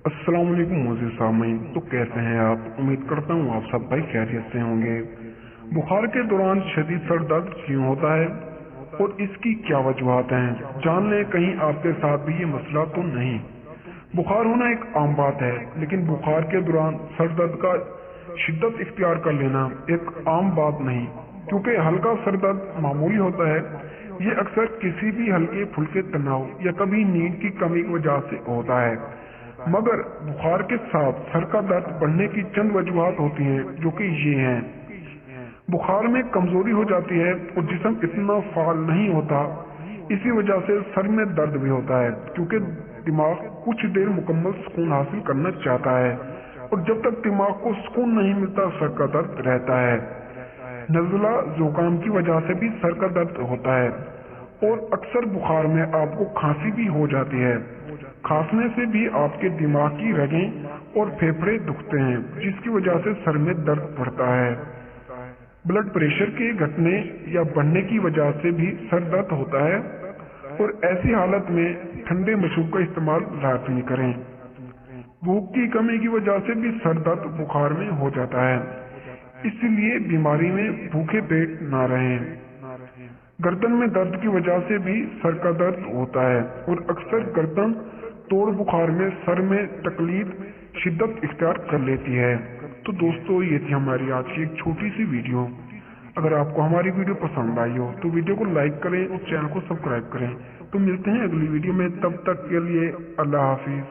अस्सलाम वालेकुम मोअज़्ज़िज़ सामीन। तो कैसे हैं आप? उम्मीद करता हूँ आप सब भाई खैरियत से होंगे। बुखार के दौरान शदीद सर दर्द क्यों होता है और इसकी क्या वजूहात हैं, जान लें कहीं आपके साथ भी ये मसला तो नहीं। बुखार होना एक आम बात है, लेकिन बुखार के दौरान सर दर्द का शिद्दत इख्तियार कर लेना एक आम बात नहीं, क्योंकि हल्का सर दर्द मामूली होता है। ये अक्सर किसी भी हल्के फुल्के तनाव या कभी नींद की कमी की वजह से होता है, मगर बुखार के साथ सर का दर्द बढ़ने की चंद वजूहात होती हैं, जो कि ये हैं। बुखार में कमजोरी हो जाती है और जिस्म इतना फाल नहीं होता, इसी वजह से सर में दर्द भी होता है, क्योंकि दिमाग कुछ देर मुकम्मल सुकून हासिल करना चाहता है और जब तक दिमाग को सुकून नहीं मिलता सर का दर्द रहता है। नज़ला जुकाम की वजह से भी सर का दर्द होता है और अक्सर बुखार में आपको खांसी भी हो जाती है। खांसने से भी आपके दिमाग की रगें और फेफड़े दुखते हैं, जिसकी वजह से सर में दर्द बढ़ता है। ब्लड प्रेशर के घटने या बढ़ने की वजह से भी सर दर्द होता है और ऐसी हालत में ठंडे मशरूब का इस्तेमाल लाजमी करें। भूख की कमी की वजह से भी सर दर्द बुखार में हो जाता है, इसलिए बीमारी में भूखे पेट ना रहें। गर्दन में दर्द की वजह से भी सर का दर्द होता है और अक्सर गर्दन तोड़ बुखार में सर में तकलीफ शिद्दत इख्तियार कर लेती है। तो दोस्तों, ये थी हमारी आज की एक छोटी सी वीडियो। अगर आपको हमारी वीडियो पसंद आई हो तो वीडियो को लाइक करें और चैनल को सब्सक्राइब करें। तो मिलते हैं अगली वीडियो में, तब तक के लिए अल्लाह हाफिज।